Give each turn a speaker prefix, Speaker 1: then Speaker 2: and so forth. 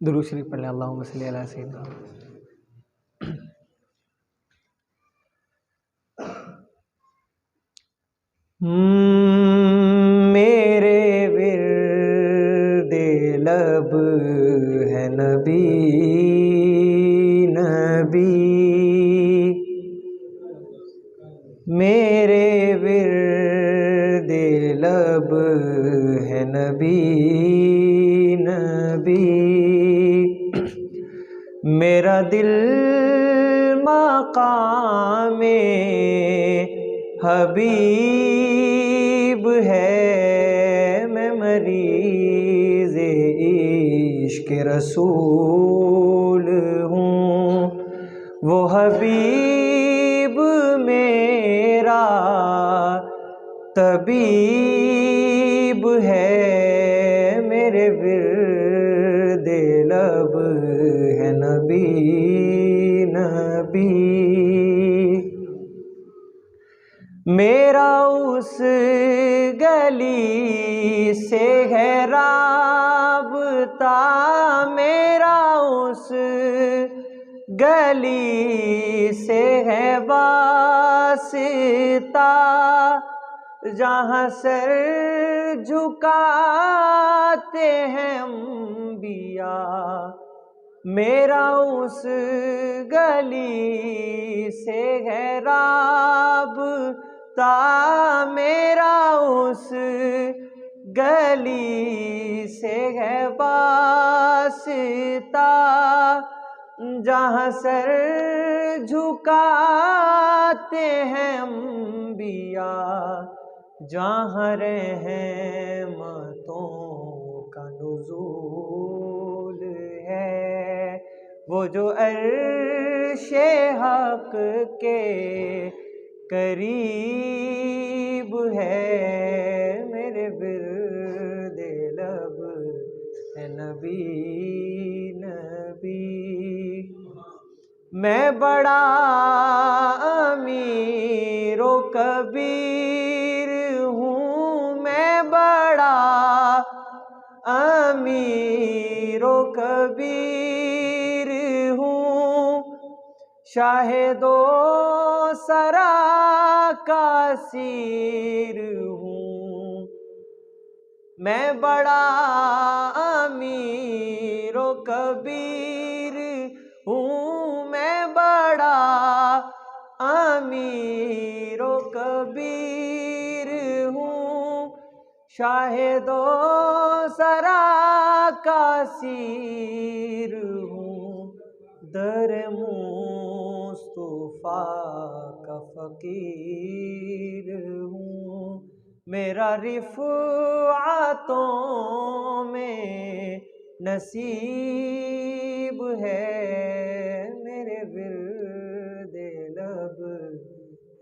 Speaker 1: درود شریف پڑھ لیں، اللہم صلی علی سیدنا۔ میرے ورد لب ہے نبی نبی، میرے ورد لب ہے نبی نبی، میرا دل مقام حبیب ہے، میں مریض عشق رسول ہوں، وہ حبیب میرا طبیب ہے، میرے ورد لب ہے نبی نبی، میرا اس گلی سے ہے رابطہ، میرا اس گلی سے ہے واسطہ، جہاں سر جھکاتے ہیں انبیاء، میرا اس گلی سے ہے رابطہ، میرا اس گلی سے ہے واسطہ، جہاں سر جھکاتے ہیں انبیاء، جہاں رحمتوں کا نزول ہے، وہ جو عرش حق کے قریب ہے، میرے ورد لب ہے نبی نبی، میں بڑا امیر و کبیر ہوں، میں بڑا امیر و کبیر ہوں، شاہد و سرا کا اسیر ہوں، میں بڑا امیر و کبیر ہوں، میں بڑا امیر و کبیر ہوں، شاہد و سرا کا اسیر ہوں، در مصطفیٰ کا فقیر ہوں، میرا رفعتوں میں نصیب